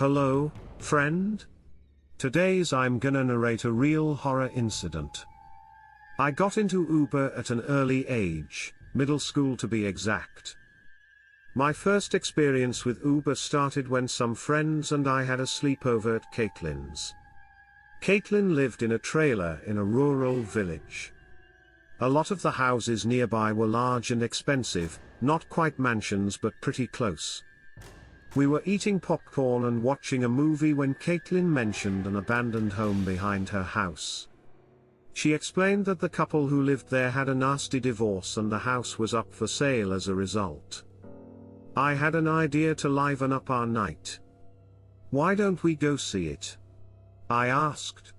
Hello, friend? Today's I'm gonna narrate a real horror incident. I got into Uber at an early age, middle school to be exact. My first experience with Uber started when some friends and I had a sleepover at Caitlyn's. Caitlyn lived in a trailer in a rural village. A lot of the houses nearby were large and expensive, not quite mansions but pretty close. We were eating popcorn and watching a movie when Caitlyn mentioned an abandoned home behind her house. She explained that the couple who lived there had a nasty divorce and the house was up for sale as a result. I had an idea to liven up our night. "Why don't we go see it?" I asked.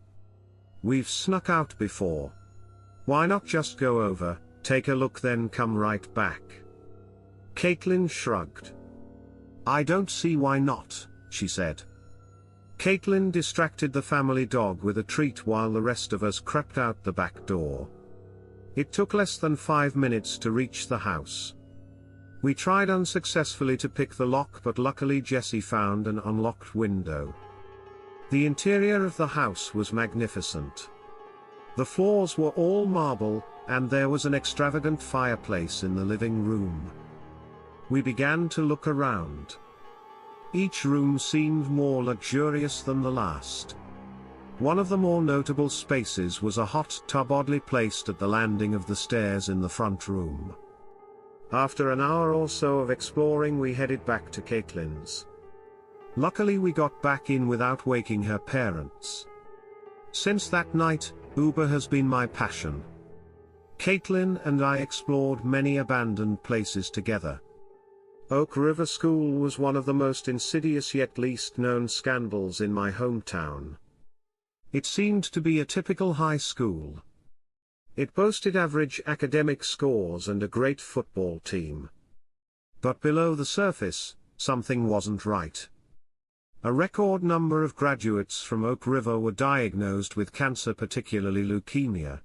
"We've snuck out before. Why not just go over, take a look then come right back?" Caitlyn shrugged. "I don't see why not," she said. Caitlyn distracted the family dog with a treat while the rest of us crept out the back door. It took less than 5 minutes to reach the house. We tried unsuccessfully to pick the lock, but luckily Jessie found an unlocked window. The interior of the house was magnificent. The floors were all marble, and there was an extravagant fireplace in the living room. We began to look around. Each room seemed more luxurious than the last. One of the more notable spaces was a hot tub oddly placed at the landing of the stairs in the front room. After an hour or so of exploring, we headed back to Caitlyn's. Luckily we got back in without waking her parents. Since that night, Uber has been my passion. Caitlyn and I explored many abandoned places together. Oak River School was one of the most insidious yet least known scandals in my hometown. It seemed to be a typical high school. It boasted average academic scores and a great football team. But below the surface, something wasn't right. A record number of graduates from Oak River were diagnosed with cancer, particularly leukemia.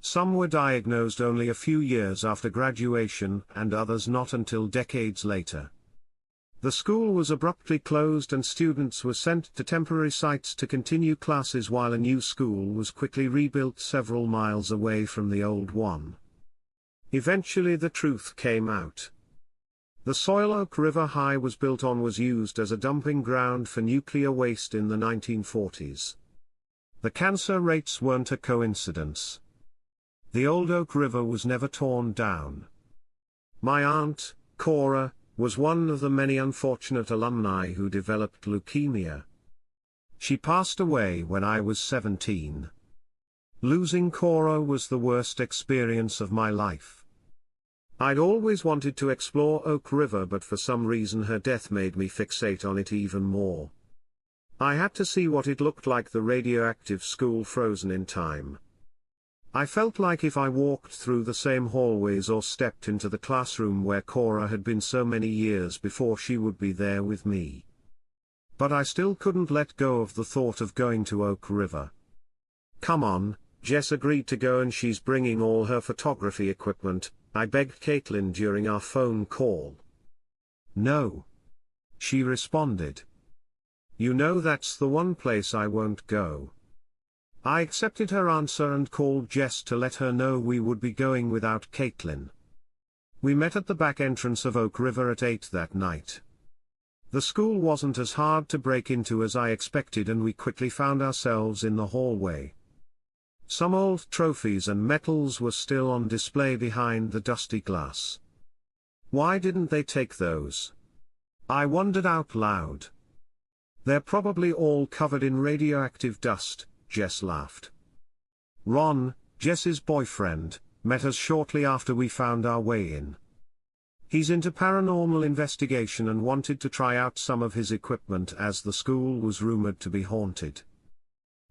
Some were diagnosed only a few years after graduation and others not until decades later. The school was abruptly closed and students were sent to temporary sites to continue classes while a new school was quickly rebuilt several miles away from the old one. Eventually the truth came out. The soil Oak River High was built on was used as a dumping ground for nuclear waste in the 1940s. The cancer rates weren't a coincidence. The old Oak River was never torn down. My aunt, Cora, was one of the many unfortunate alumni who developed leukemia. She passed away when I was 17. Losing Cora was the worst experience of my life. I'd always wanted to explore Oak River, but for some reason her death made me fixate on it even more. I had to see what it looked like, the radioactive school frozen in time. I felt like if I walked through the same hallways or stepped into the classroom where Cora had been so many years before, she would be there with me. But I still couldn't let go of the thought of going to Oak River. "Come on," Jess agreed to go, and she's bringing all her photography equipment, I begged Caitlyn during our phone call. "No," she responded. "You know that's the one place I won't go." I accepted her answer and called Jess to let her know we would be going without Caitlyn. We met at the back entrance of Oak River at 8 that night. The school wasn't as hard to break into as I expected, and we quickly found ourselves in the hallway. Some old trophies and medals were still on display behind the dusty glass. Why didn't they take those? I wondered out loud. They're probably all covered in radioactive dust, Jess laughed. Ron, Jess's boyfriend, met us shortly after we found our way in. He's into paranormal investigation and wanted to try out some of his equipment as the school was rumored to be haunted.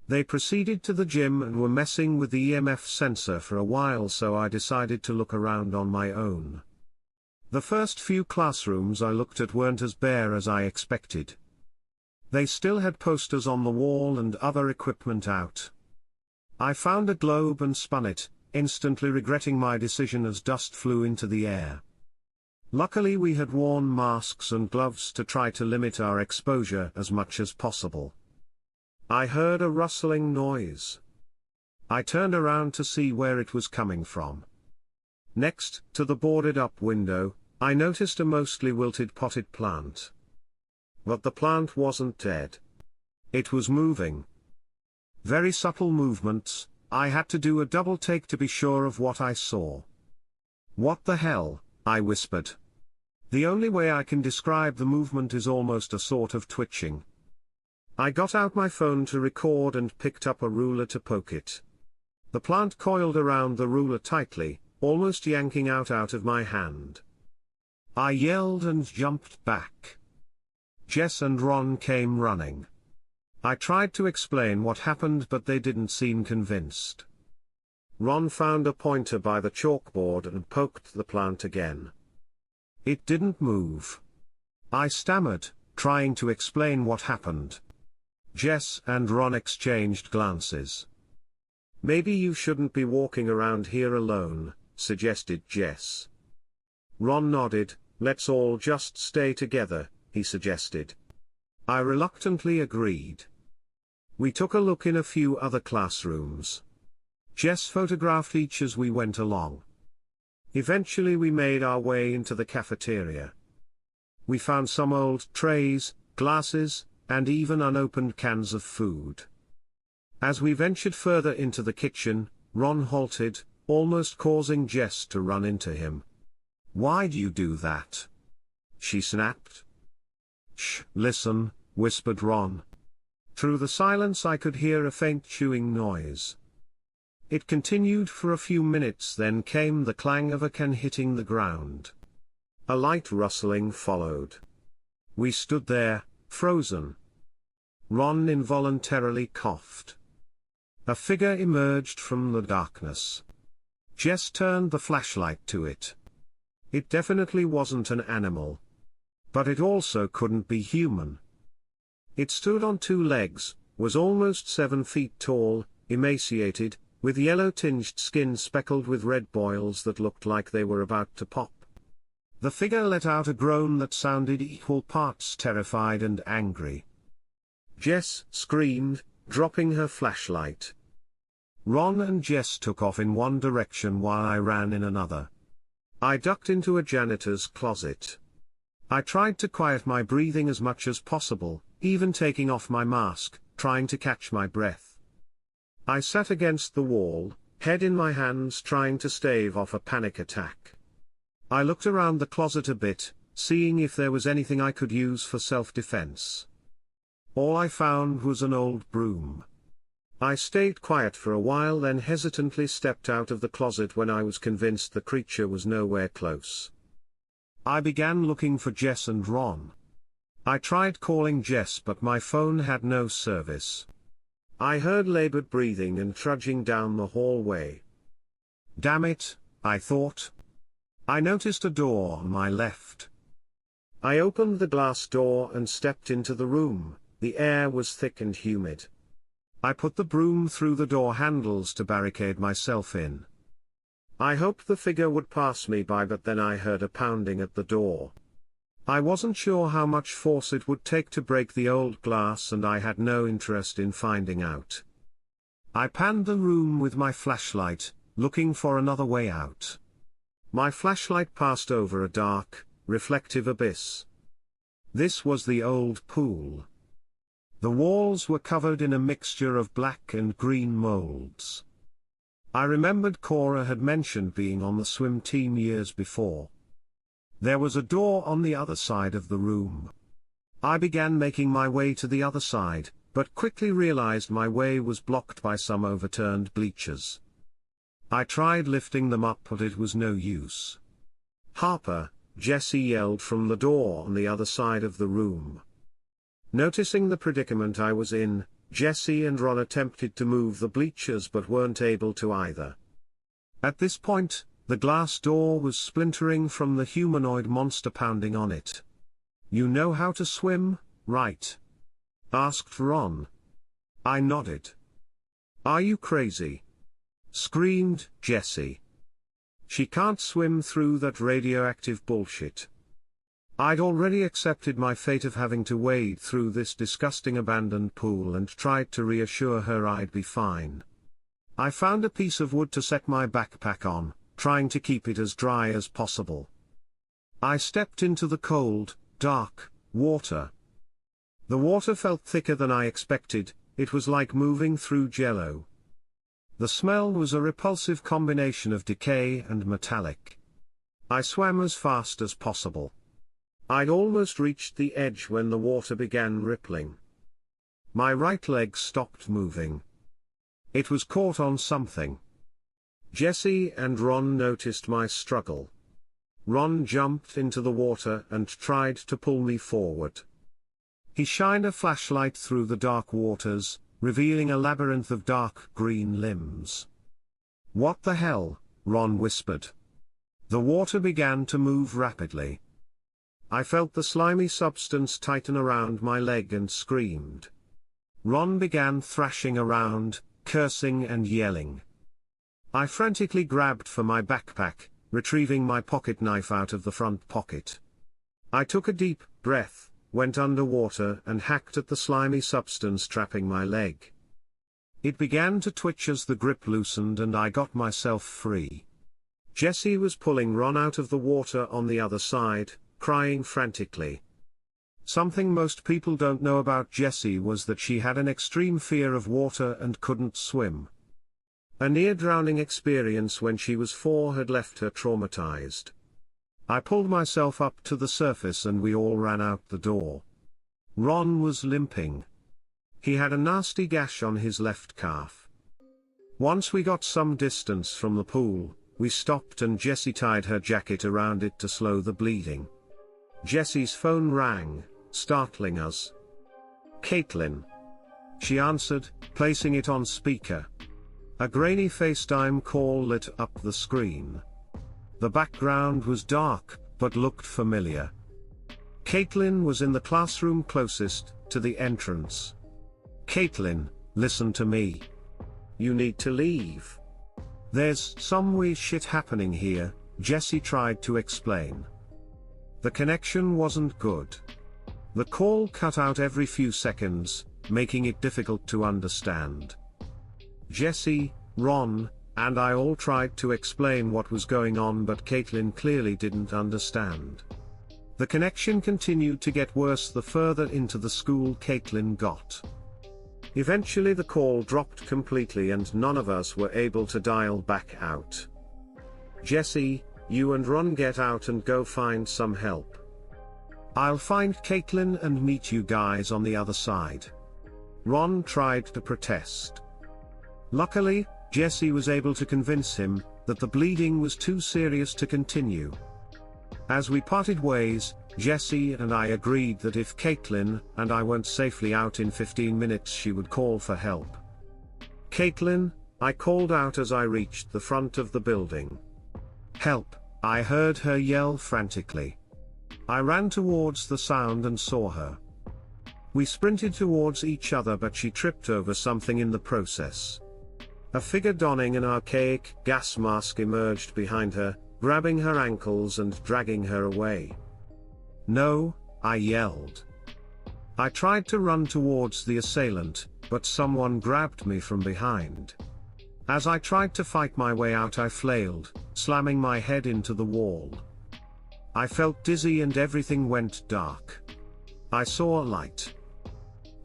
They proceeded to the gym and were messing with the EMF sensor for a while, so I decided to look around on my own. The first few classrooms I looked at weren't as bare as I expected. They still had posters on the wall and other equipment out. I found a globe and spun it, instantly regretting my decision as dust flew into the air. Luckily we had worn masks and gloves to try to limit our exposure as much as possible. I heard a rustling noise. I turned around to see where it was coming from. Next to the boarded-up window, I noticed a mostly wilted potted plant. But the plant wasn't dead. It was moving. Very subtle movements. I had to do a double take to be sure of what I saw. "What the hell?" I whispered. The only way I can describe the movement is almost a sort of twitching. I got out my phone to record and picked up a ruler to poke it. The plant coiled around the ruler tightly, almost yanking out of my hand. I yelled and jumped back. Jess and Ron came running. I tried to explain what happened but they didn't seem convinced. Ron found a pointer by the chalkboard and poked the plant again. It didn't move. I stammered, trying to explain what happened. Jess and Ron exchanged glances. "Maybe you shouldn't be walking around here alone," suggested Jess. Ron nodded. "Let's all just stay together," he suggested. I reluctantly agreed. We took a look in a few other classrooms. Jess photographed each as we went along. Eventually we made our way into the cafeteria. We found some old trays, glasses, and even unopened cans of food. As we ventured further into the kitchen, Ron halted, almost causing Jess to run into him. "Why'd you do that?" she snapped. "Shh, listen," whispered Ron. Through the silence I could hear a faint chewing noise. It continued for a few minutes, then came the clang of a can hitting the ground. A light rustling followed. We stood there, frozen. Ron involuntarily coughed. A figure emerged from the darkness. Jess turned the flashlight to it. It definitely wasn't an animal. But it also couldn't be human. It stood on two legs, was almost 7 feet tall, emaciated, with yellow-tinged skin speckled with red boils that looked like they were about to pop. The figure let out a groan that sounded equal parts terrified and angry. Jess screamed, dropping her flashlight. Ron and Jess took off in one direction while I ran in another. I ducked into a janitor's closet. I tried to quiet my breathing as much as possible, even taking off my mask, trying to catch my breath. I sat against the wall, head in my hands, trying to stave off a panic attack. I looked around the closet a bit, seeing if there was anything I could use for self-defense. All I found was an old broom. I stayed quiet for a while, then hesitantly stepped out of the closet when I was convinced the creature was nowhere close. I began looking for Jess and Ron. I tried calling Jess but my phone had no service. I heard labored breathing and trudging down the hallway. Damn it, I thought. I noticed a door on my left. I opened the glass door and stepped into the room. The air was thick and humid. I put the broom through the door handles to barricade myself in. I hoped the figure would pass me by, but then I heard a pounding at the door. I wasn't sure how much force it would take to break the old glass, and I had no interest in finding out. I panned the room with my flashlight, looking for another way out. My flashlight passed over a dark, reflective abyss. This was the old pool. The walls were covered in a mixture of black and green molds. I remembered Cora had mentioned being on the swim team years before. There was a door on the other side of the room. I began making my way to the other side, but quickly realized my way was blocked by some overturned bleachers. I tried lifting them up, but it was no use. "Harper," Jessie yelled from the door on the other side of the room. Noticing the predicament I was in, Jessie and Ron attempted to move the bleachers but weren't able to either. At this point, the glass door was splintering from the humanoid monster pounding on it. "You know how to swim, right?" asked Ron. I nodded. "Are you crazy?" screamed Jessie. She can't swim through that radioactive bullshit. I'd already accepted my fate of having to wade through this disgusting abandoned pool and tried to reassure her I'd be fine. I found a piece of wood to set my backpack on, trying to keep it as dry as possible. I stepped into the cold, dark water. The water felt thicker than I expected, it was like moving through jello. The smell was a repulsive combination of decay and metallic. I swam as fast as possible. I'd almost reached the edge when the water began rippling. My right leg stopped moving. It was caught on something. Jesse and Ron noticed my struggle. Ron jumped into the water and tried to pull me forward. He shined a flashlight through the dark waters, revealing a labyrinth of dark green limbs. "What the hell?" Ron whispered. The water began to move rapidly. I felt the slimy substance tighten around my leg and screamed. Ron began thrashing around, cursing and yelling. I frantically grabbed for my backpack, retrieving my pocket knife out of the front pocket. I took a deep breath, went underwater and hacked at the slimy substance trapping my leg. It began to twitch as the grip loosened and I got myself free. Jesse was pulling Ron out of the water on the other side, crying frantically. Something most people don't know about Jessie was that she had an extreme fear of water and couldn't swim. A near-drowning experience when she was 4 had left her traumatized. I pulled myself up to the surface and we all ran out the door. Ron was limping. He had a nasty gash on his left calf. Once we got some distance from the pool, we stopped and Jessie tied her jacket around it to slow the bleeding. Jessie's phone rang, startling us. "Caitlyn." She answered, placing it on speaker. A grainy FaceTime call lit up the screen. The background was dark, but looked familiar. Caitlyn was in the classroom closest to the entrance. "Caitlyn, listen to me. You need to leave. There's some weird shit happening here," Jessie tried to explain. The connection wasn't good. The call cut out every few seconds, making it difficult to understand. Jesse, Ron, and I all tried to explain what was going on, but Caitlyn clearly didn't understand. The connection continued to get worse the further into the school Caitlyn got. Eventually the call dropped completely and none of us were able to dial back out. "Jesse, you and Ron get out and go find some help. I'll find Caitlyn and meet you guys on the other side." Ron tried to protest. Luckily, Jesse was able to convince him that the bleeding was too serious to continue. As we parted ways, Jesse and I agreed that if Caitlyn and I weren't safely out in 15 minutes she would call for help. "Caitlyn," I called out as I reached the front of the building. "Help," I heard her yell frantically. I ran towards the sound and saw her. We sprinted towards each other but she tripped over something in the process. A figure donning an archaic gas mask emerged behind her, grabbing her ankles and dragging her away. "No," I yelled. I tried to run towards the assailant, but someone grabbed me from behind. As I tried to fight my way out I flailed, slamming my head into the wall. I felt dizzy and everything went dark. I saw a light.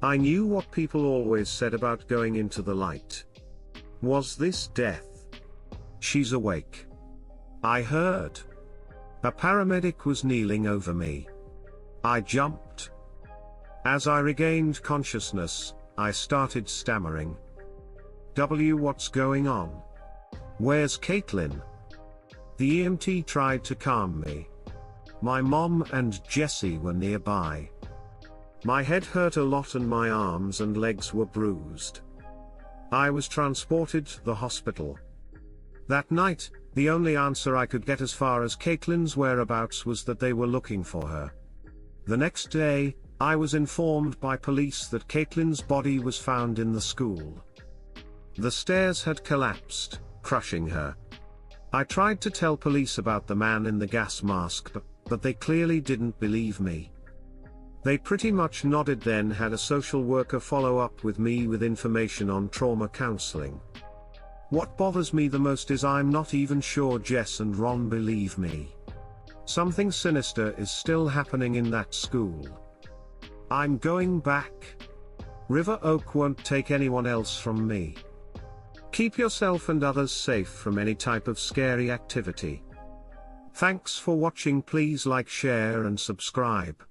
I knew what people always said about going into the light. Was this death? "She's awake," I heard. A paramedic was kneeling over me. I jumped. As I regained consciousness, I started stammering. What's going on? Where's Caitlyn?" The EMT tried to calm me. My mom and Jesse were nearby. My head hurt a lot and my arms and legs were bruised. I was transported to the hospital. That night, the only answer I could get as far as Caitlyn's whereabouts was that they were looking for her. The next day, I was informed by police that Caitlyn's body was found in the school. The stairs had collapsed, crushing her. I tried to tell police about the man in the gas mask, but they clearly didn't believe me. They pretty much nodded, then had a social worker follow up with me with information on trauma counseling. What bothers me the most is I'm not even sure Jess and Ron believe me. Something sinister is still happening in that school. I'm going back. River Oak won't take anyone else from me. Keep yourself and others safe from any type of scary activity. Thanks for watching. Please like, share and subscribe.